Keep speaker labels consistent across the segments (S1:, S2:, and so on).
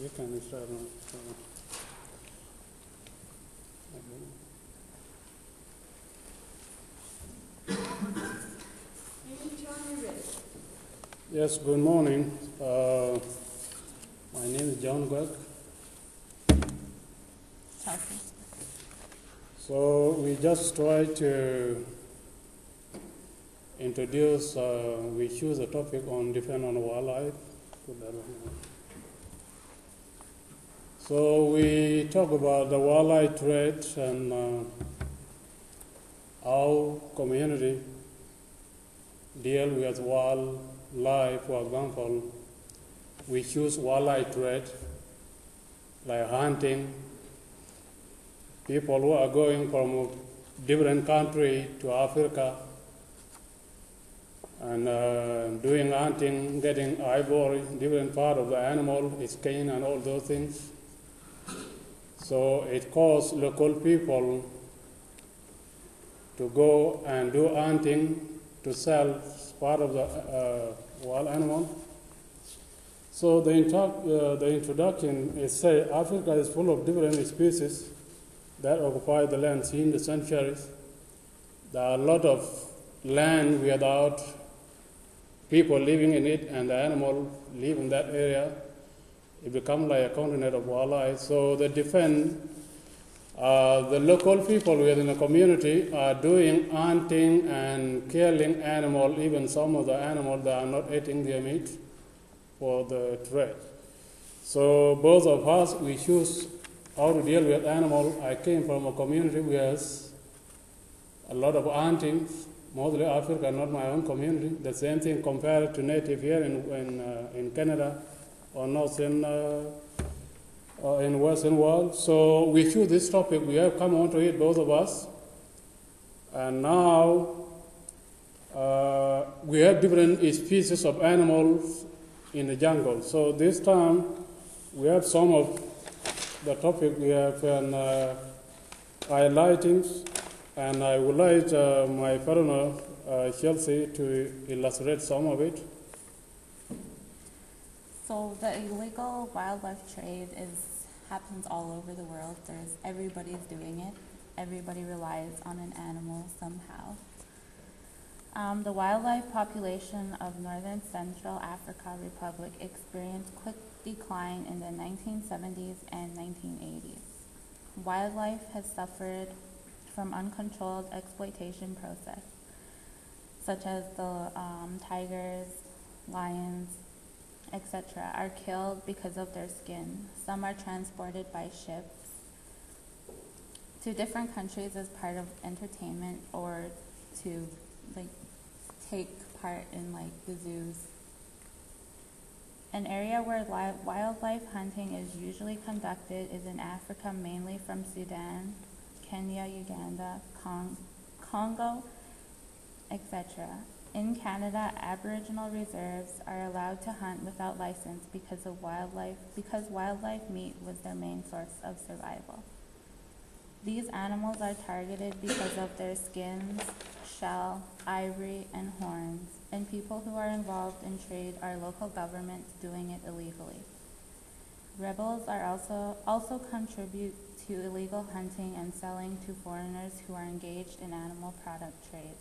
S1: You can start. Yes, good morning. My name is Guek.
S2: Chelsey.
S1: So we just try to introduce, we choose a topic on defense on wildlife. So we talk about the wildlife trade and how community deal with wildlife. For example, we choose wildlife trade like hunting. People who are going from different country to Africa and doing hunting, getting ivory, different part of the animal, its skin and all those things. So it caused local people to go and do hunting to sell part of the wild animal. So the introduction is say Africa is full of different species that occupy the land seen the centuries. There are a lot of land without people living in it, and the animal live in that area. It becomes like a continent of wildlife. So the local people within the community are doing hunting and killing animals, even some of the animals that are not eating their meat for the trade. So both of us, we choose how to deal with animals. I came from a community with a lot of hunting, mostly Africa, not my own community. The same thing compared to native here in Canada or not in Western world. So we choose this topic. We have come on to it, both of us. And now we have different species of animals in the jungle. So this time we have some of the topic we have highlighting, and I would like my partner Chelsey to illustrate some of it.
S2: So the illegal wildlife trade happens all over the world. Everybody's doing it. Everybody relies on an animal somehow. The wildlife population of Northern Central Africa Republic experienced quick decline in the 1970s and 1980s. Wildlife has suffered from uncontrolled exploitation process, such as the tigers, lions, etc. are killed because of their skin. Some are transported by ships to different countries as part of entertainment or to take part in the zoos. An area where wildlife hunting is usually conducted is in Africa, mainly from Sudan, Kenya, Uganda, Congo, etc. In Canada, Aboriginal reserves are allowed to hunt without license because wildlife meat was their main source of survival. These animals are targeted because of their skins, shell, ivory, and horns, and people who are involved in trade are local governments doing it illegally. Rebels are also contribute to illegal hunting and selling to foreigners who are engaged in animal product trade.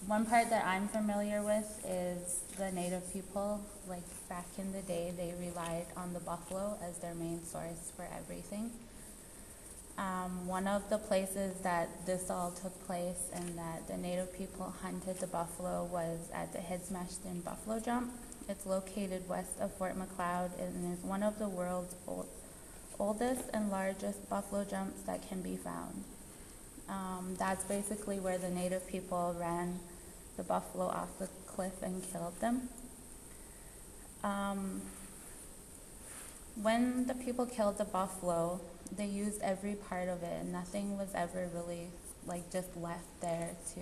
S2: One part that I'm familiar with is the native people. Back in the day, they relied on the buffalo as their main source for everything. One of the places that this all took place and that the native people hunted the buffalo was at the Head Smashed In Buffalo Jump. It's located west of Fort McLeod and is one of the world's oldest and largest buffalo jumps that can be found. That's basically where the native people ran the buffalo off the cliff and killed them. When the people killed the buffalo, they used every part of it, and nothing was ever really just left there to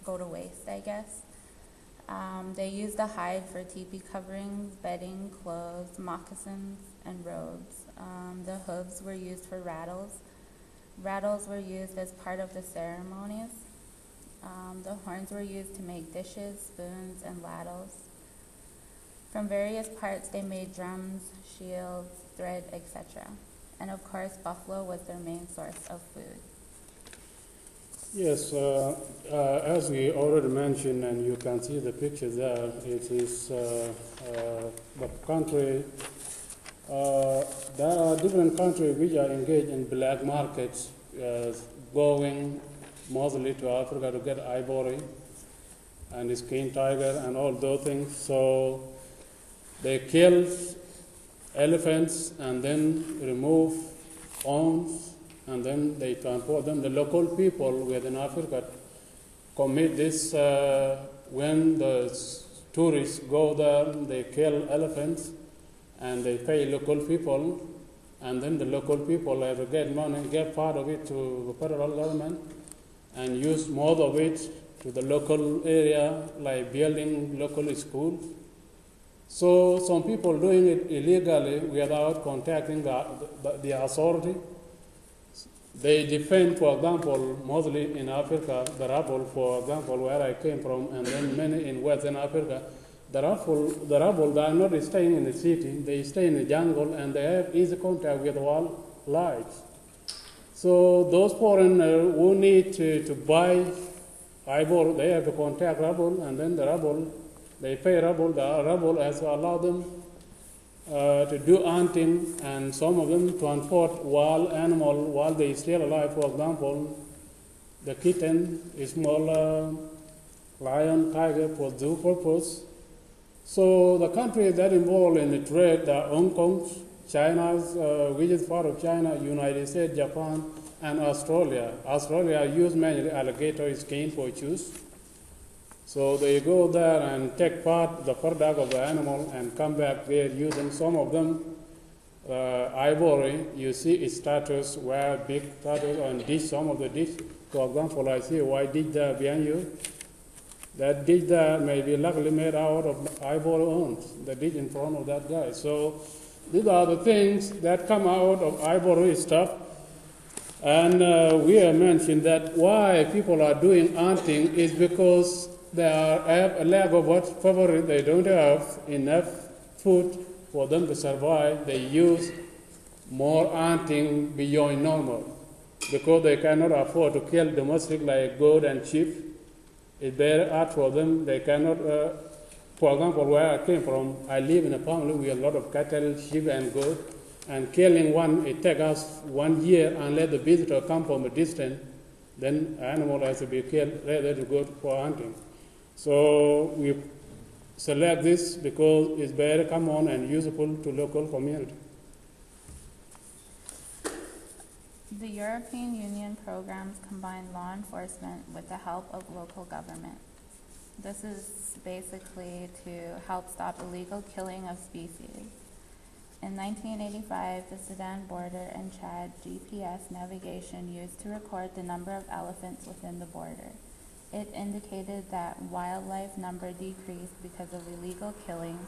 S2: go to waste, I guess. They used the hide for teepee coverings, bedding, clothes, moccasins, and robes. The hooves were used for rattles. Rattles were used as part of the ceremonies. The horns were used to make dishes, spoons, and ladles. From various parts, they made drums, shields, thread, etc. And of course, buffalo was their main source of food.
S1: Yes, as we already mentioned, and you can see the picture there, it is the country. There are different countries which are engaged in black markets, going mostly to Africa to get ivory and skin tiger and all those things. So they kill elephants and then remove horns, and then they transport them. The local people within Africa commit this when the tourists go there, they kill elephants and they pay local people, and then the local people have to get money, get part of it to the federal government and use most of it to the local area, like building local schools. So some people doing it illegally without contacting the authority. They defend, for example, mostly in Africa, the rebel, for example, where I came from, and then many in Western Africa, the rebel, they are not staying in the city, they stay in the jungle, and they have easy contact with wildlife. So those foreigners who need to buy ivory, they have to contact rebel, and then the rebel, they pay rebel, the rebel has to allow them to do hunting, and some of them transport wild animal while they still alive. For example, the kitten, a small lion, tiger for zoo purpose. So the countries that involved in the trade are Hong Kong, China's, which is part of China, United States, Japan, and Australia. Australia use mainly alligator skin for shoes. So they go there and take the product of the animal and come back there using some of them ivory. You see statues where big statues on dish, some of the dish. For example, I see a white dish there behind you. That dish there may be luckily made out of ivory horns, the dish in front of that guy. So these are the things that come out of ivory stuff. And we have mentioned that why people are doing hunting is because they have a lack of what favorite. They don't have enough food for them to survive. They use more hunting beyond normal because they cannot afford to kill domestic like goat and sheep. It's very hard for them. They cannot, for example, where I came from, I live in a family with a lot of cattle, sheep, and goat. And killing one, it takes us 1 year unless the visitor come from a distance. Then animal has to be killed rather to go for hunting. So we select this because it's very common and useful to local community.
S2: The European Union programs combine law enforcement with the help of local government. This is basically to help stop illegal killing of species. In 1985, the Sudan border and Chad GPS navigation used to record the number of elephants within the border. It indicated that wildlife number decreased because of illegal killing,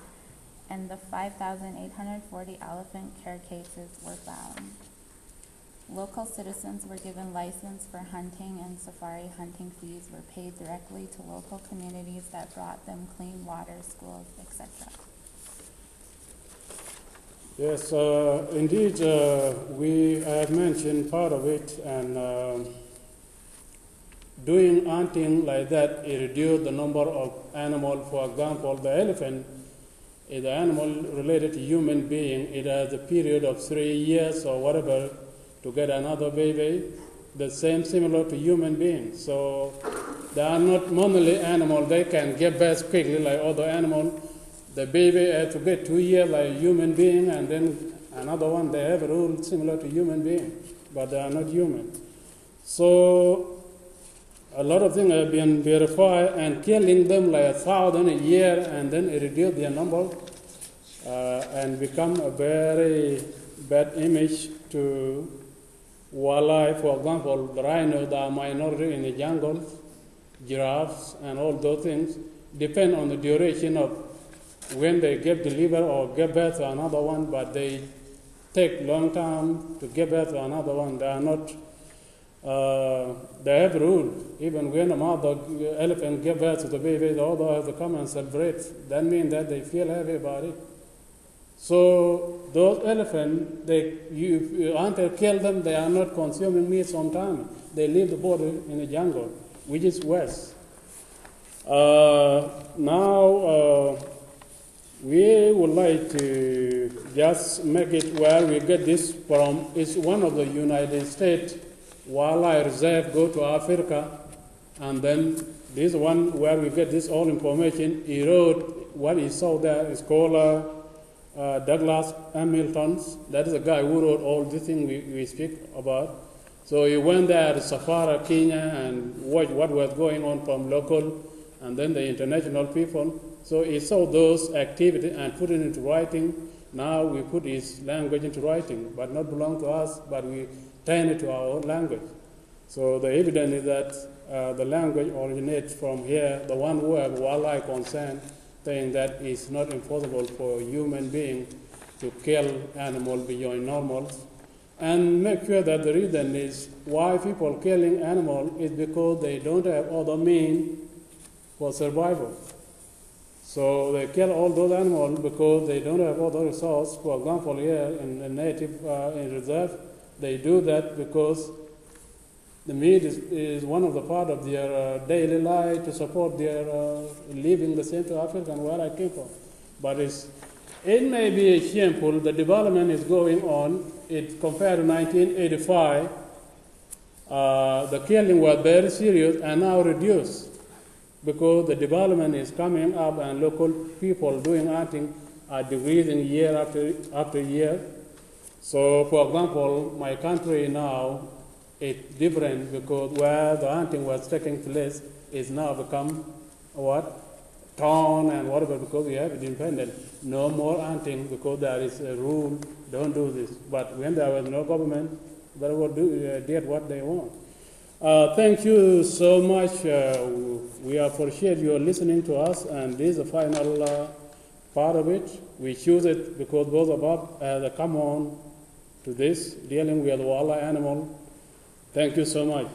S2: and the 5,840 elephant carcasses were found. Local citizens were given license for hunting, and safari hunting fees were paid directly to local communities that brought them clean water, schools, etc.
S1: Yes, indeed, we have mentioned part of it, and doing hunting like that, it reduced the number of animals. For example, the elephant is an animal related to human being. It has a period of 3 years or whatever to get another baby, the same similar to human beings. So they are not monthly animals. They can give birth quickly like other animals. The baby has to get 2 years like a human being, and then another one, they have a rule similar to human being, but they are not human. So a lot of things have been verified, and killing them like 1,000 a year, and then it reduced their number and become a very bad image to wildlife. For example, the rhinos are minority in the jungle, giraffes, and all those things depend on the duration of when they give deliver or give birth to another one, but they take long time to give birth to another one. They are not they have rule. Even when a mother elephant gives birth to the baby, the other have to come and celebrate. That means that they feel happy about it. So those elephants, until kill them, they are not consuming meat sometimes. They leave the body in the jungle, which is west. Now we would like to just make it where we get this from. It's one of the United States wildlife reserve go to Africa, and then this one where we get this all information. He wrote what he saw there is called Douglas Hamilton. That is a guy who wrote all the things we speak about. So he went there to Safari, Kenya, and watched what was going on from local and then the international people. So he saw those activities and put it into writing. Now we put his language into writing, but not belong to us, but we turn it to our own language. So the evidence is that the language originates from here. The one who have wildlife concern, saying that it's not impossible for human beings to kill animals beyond normal. And make sure that the reason is why people killing animals is because they don't have other means for survival. So they kill all those animals because they don't have other resources. For example, here in the native in reserve, they do that because the meat is one of the part of their daily life to support their living the Central African where I came from. But it may be shameful. The development is going on. It compared to 1985, the killing was very serious and now reduced because the development is coming up and local people doing hunting are decreasing year after year. So, for example, my country now is different because where the hunting was taking place is now become what? Town and whatever, because we have independent. No more hunting because there is a rule, don't do this. But when there was no government, they did what they want. Thank you so much. We appreciate your listening to us, and this is the final part of it. We choose it because both of us come on to this, dealing with wildlife animal. Thank you so much.